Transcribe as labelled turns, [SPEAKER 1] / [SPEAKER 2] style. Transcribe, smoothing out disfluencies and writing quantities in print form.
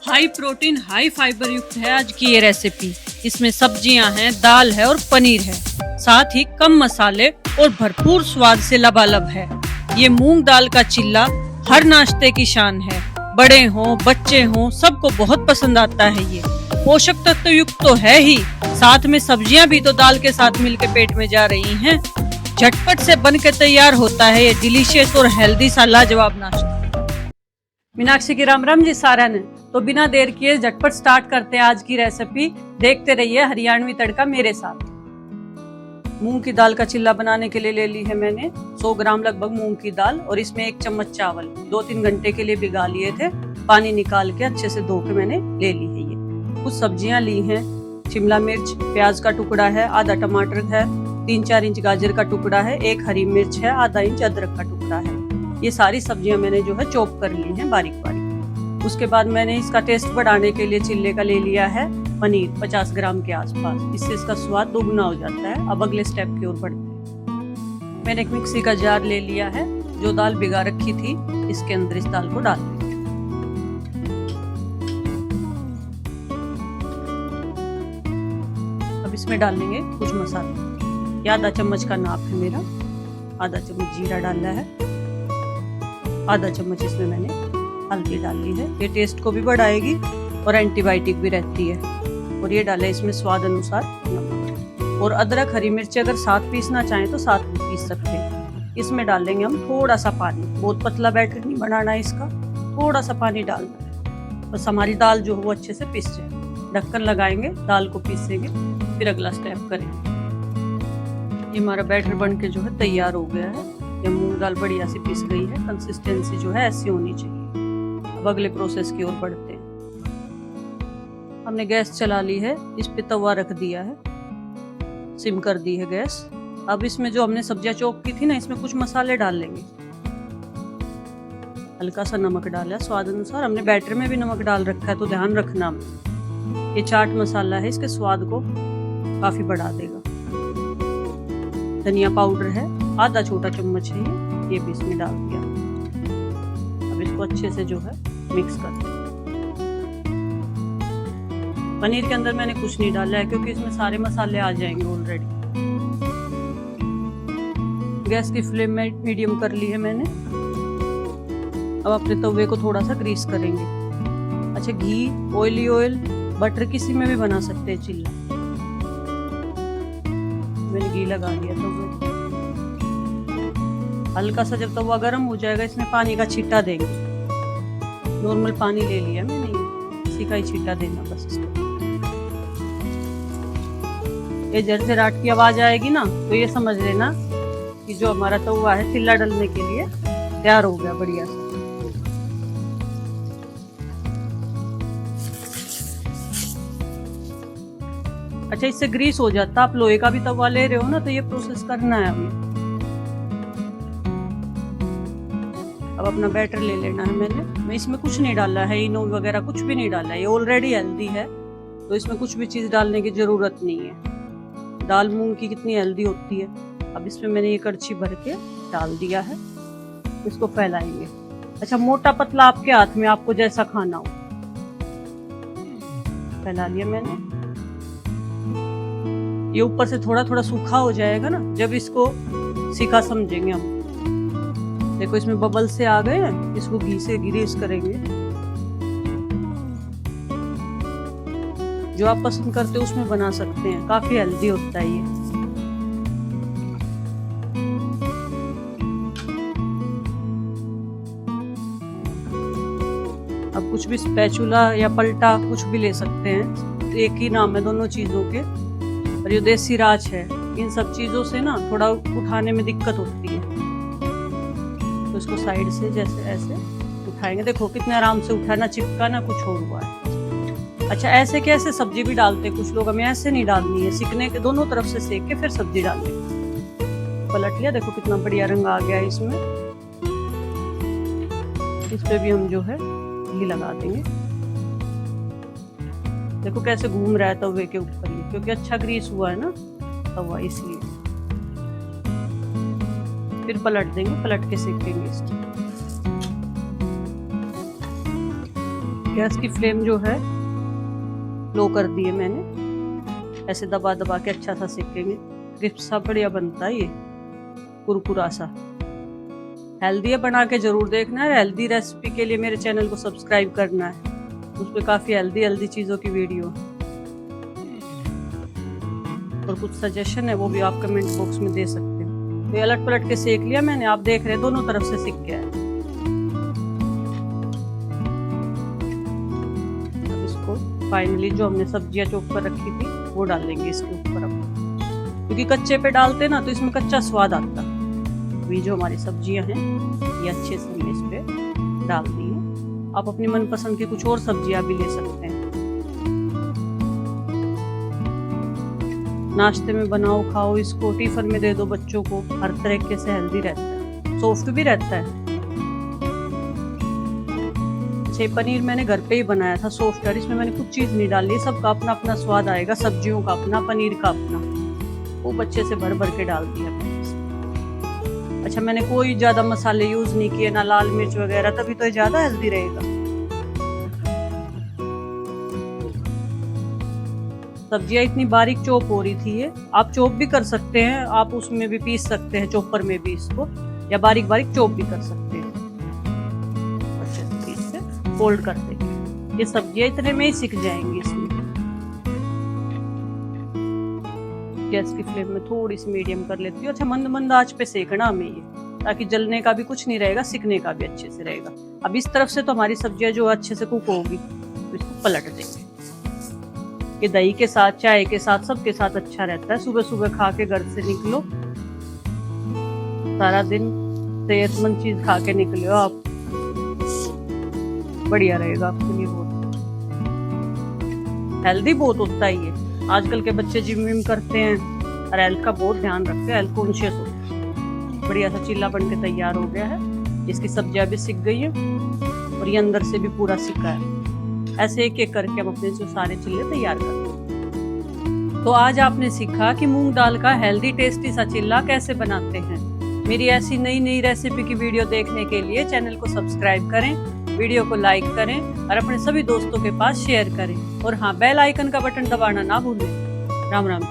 [SPEAKER 1] High protein high fibre युक्त है आज की ये रेसिपी। इसमें सब्जियां हैं, दाल है और पनीर है, साथ ही कम मसाले और भरपूर स्वाद से लबालब है। ये मूंग दाल का चिल्ला हर नाश्ते की शान है। बड़े हों बच्चे हों सबको बहुत पसंद आता है। ये पोषक तत्व युक्त तो है ही, साथ में सब्जियां भी तो दाल के साथ मिलके पेट में जा रही हैं। झटपट से बन के तैयार होता है ये डिलीशियस और हेल्दी सा लाजवाब नाश्ता। मीनाक्षी की राम राम जी सारा ने। तो बिना देर किए झटपट स्टार्ट करते हैं आज की रेसिपी। देखते रहिए हरियाणवी तड़का मेरे साथ। मूंग की दाल का चिल्ला बनाने के लिए ले ली है मैंने 100 ग्राम लगभग मूंग की दाल, और इसमें 1 चम्मच चावल 2-3 घंटे के लिए भिगा लिए थे। पानी निकाल के अच्छे से धो के मैंने ले ली है। ये कुछ सब्जियां ली हैं, शिमला मिर्च, प्याज का टुकड़ा है, आधा टमाटर है, 3-4 इंच गाजर का टुकड़ा है, 1 हरी मिर्च है, आधा इंच अदरक का टुकड़ा है। ये सारी सब्जियां मैंने जो है चॉप कर ली हैं बारीक बारीक। उसके बाद मैंने इसका टेस्ट बढ़ाने के लिए चिल्ले का ले लिया है पनीर 50 ग्राम के आसपास। इससे इसका स्वाद दोगुना हो जाता है। अब अगले स्टेप की ओर बढ़ते हैं। मैंने एक मिक्सी का जार ले लिया है। जो दाल भिगा रखी थी इसके अंदर इस दाल को डाल देंगे। अब इसमें डालेंगे कुछ मसाले। आधा चम्मच का नाप है मेरा। आधा चम्मच जीरा डाला है, आधा चम्मच इसमें मैंने हल्दी डाली है। ये टेस्ट को भी बढ़ाएगी और एंटीबायोटिक भी रहती है। और ये डाले इसमें स्वाद अनुसार नमक। और अदरक हरी मिर्ची अगर साथ पीसना चाहें तो साथ भी पीस सकते हैं। इसमें डालेंगे हम थोड़ा सा पानी। बहुत पतला बैटर नहीं बनाना है इसका, थोड़ा सा पानी डालना है, बस हमारी दाल जो है वो अच्छे से पिस जाए। ढक्कन लगाएंगे, दाल को पीसेंगे, फिर अगला स्टेप करेंगे। ये हमारा बैटर बन के जो है तैयार हो गया है। ये मूंग दाल बढ़िया से पिस गई है। कंसिस्टेंसी जो है ऐसी होनी चाहिए। अब अगले प्रोसेस की ओर बढ़ते हैं। हमने गैस चला ली है, इस पे तवा रख दिया है, सिम कर दी है गैस। अब इसमें जो हमने सब्जियां चॉप की थी ना, इसमें कुछ मसाले डाल लेंगे। हल्का सा नमक डाला स्वाद अनुसार। हमने बैटर में भी नमक डाल रखा है तो ध्यान रखना। ये चाट मसाला है, इसके स्वाद को काफी बढ़ा देगा। धनिया पाउडर है, आधा छोटा चम्मच है ये भी इसमें डाल दिया। अब इसको अच्छे से जो है मिक्स कर दें। पनीर के अंदर मैंने कुछ नहीं डाला है क्योंकि इसमें सारे मसाले आ जाएंगे ऑलरेडी। गैस की फ्लेम में मीडियम कर ली है मैंने। अब अपने तवे को थोड़ा सा ग्रीस करेंगे। अच्छा, घी, ऑयल, बटर किसी में भी बना सकते हैं चिल्ला। मैंने घी लगा लिया तवे। हल्का सा जब तवा गर्म हो जाएगा इसमें पानी का छींटा देंगे। नॉर्मल पानी ले लिया मैंने, इसी का ही छींटा देना बस इसको। ये झरझराहट की आवाज आएगी ना तो ये समझ लेना कि जो हमारा तवा है चिल्ला डलने के लिए तैयार हो गया बढ़िया से। अच्छा, इससे ग्रीस हो जाता। आप लोहे का भी तवा ले रहे हो ना तो ये प्रोसेस करना है हमें। अब अपना बैटर ले लेना है मैं इसमें कुछ नहीं डाला है, इनो वगैरह कुछ भी नहीं डाला है। ये ऑलरेडी हेल्दी है तो इसमें कुछ भी चीज डालने की जरूरत नहीं है। दाल मूंग की कितनी हेल्दी होती है। अब इसमें मैंने ये कड़छी भर के डाल दिया है। इसको फैलाएंगे। अच्छा, मोटा पतला आपके हाथ में, आपको जैसा खाना हो। फैला लिया मैंने। ये ऊपर से थोड़ा थोड़ा सूखा हो जाएगा ना जब इसको सीखा समझेंगे हम। देखो इसमें बबल से आ गए हैं, इसको घी से ग्रीस करेंगे। जो आप पसंद करते हो उसमें बना सकते हैं, काफी हेल्दी होता है ये। अब कुछ भी स्पैचुला या पलटा कुछ भी ले सकते हैं, एक ही नाम है दोनों चीजों के। और ये देसी राज है। इन सब चीजों से ना थोड़ा उठाने में दिक्कत होती है तो इसको साइड से जैसे ऐसे उठाएंगे। देखो कितने आराम से उठा, ना चिपका ना कुछ और हुआ है। अच्छा, ऐसे कैसे सब्जी भी डालते कुछ लोग, हमें ऐसे नहीं डालनी है। सीखने के दोनों तरफ से सेक के फिर सब्जी डालनी। पलट लिया, देखो कितना बढ़िया रंग आ गया है इसमें। इस पे भी हम जो है घी लगा देंगे। देखो कैसे घूम रहा है तवे के ऊपर ही, क्योंकि अच्छा ग्रीस हुआ है ना तवा, इसलिए। फिर पलट देंगे, पलट के सेकेंगे इसको। गैस की फ्लेम जो है लो कर दी है मैंने। ऐसे दबा दबा के अच्छा सा सेकेंगे। क्रिस्प सा बढ़िया बनता है ये, कुरकुरा सा। हेल्दी है, बना के जरूर देखना है। हेल्दी रेसिपी के लिए मेरे चैनल को सब्सक्राइब करना है, उस पर काफी हेल्दी चीजों की वीडियो और कुछ सजेशन है वो भी आप कमेंट बॉक्स में दे सकते हैं। तो अलट पलट के सेक लिया मैंने, आप देख रहे हैं दोनों तरफ से सिक गया है। अब इसको फाइनली जो हमने सब्जियां चॉप कर रखी थी वो डालेंगे इसके ऊपर। अब क्योंकि कच्चे पे डालते ना तो इसमें कच्चा स्वाद आता। अभी जो हमारी सब्जियां हैं ये अच्छे से हमने इस पे डाल दी है। आप अपनी मनपसंद की कुछ और सब्जियां भी ले सकते हैं। नाश्ते में बनाओ, खाओ इसको, टिफिन में दे दो बच्चों को। हर तरीके से हेल्दी रहता है, सॉफ्ट भी रहता है। अच्छा, पनीर मैंने घर पे ही बनाया था सॉफ्ट, और इसमें मैंने कुछ चीज नहीं डाली। सबका अपना अपना स्वाद आएगा, सब्जियों का अपना, पनीर का अपना। वो बच्चे से भर भर के डाल दिया। अच्छा, मैंने कोई ज्यादा मसाले यूज नहीं किए, ना लाल मिर्च वगैरह, तभी तो ज्यादा हेल्दी रहेगा। सब्जियां इतनी बारीक चॉप हो रही थी ये। आप चॉप भी कर सकते हैं, आप उसमें भी पीस सकते हैं, चॉपर में भी इसको, या बारीक बारीक चॉप भी कर सकते हैं। अच्छे से इससे फोल्ड कर देंगे। ये सब्जियां इतने में ही सिक जाएंगी इसमें। गैस की फ्लेम में थोड़ी सी मीडियम कर लेती हूँ। अच्छा, मंद मंद आंच पे सेकना हमें ये, ताकि जलने का भी कुछ नहीं रहेगा, सिकने का भी अच्छे से रहेगा। अब इस तरफ से तो हमारी सब्जियां जो अच्छे से कुक होगी, तो इसको पलट देंगे। ये दही के साथ, चाय के साथ, सबके साथ अच्छा रहता है। सुबह सुबह खा के घर से निकलो, सारा दिन सेहतमंद चीज खा के निकलो आप, बढ़िया रहेगा आपके लिए। बहुत हेल्दी बहुत होता है ये। आजकल के बच्चे जिम विम करते हैं और हेल्थ का बहुत ध्यान रखते हैं, हेल्थ कॉन्शियस होते हैं। बढ़िया सा चिल्ला बन के तैयार हो गया है। इसकी सब्जियां भी सिक गई है और ये अंदर से भी पूरा सिका है। ऐसे एक एक करके हम अपने जो सारे चिल्ले तैयार करते। तो आज आपने सीखा कि मूंग दाल का हेल्दी टेस्टी सा चिल्ला कैसे बनाते हैं। मेरी ऐसी नई नई रेसिपी की वीडियो देखने के लिए चैनल को सब्सक्राइब करें, वीडियो को लाइक करें और अपने सभी दोस्तों के पास शेयर करें। और हाँ, बेल आइकन का बटन दबाना ना भूलें। राम राम।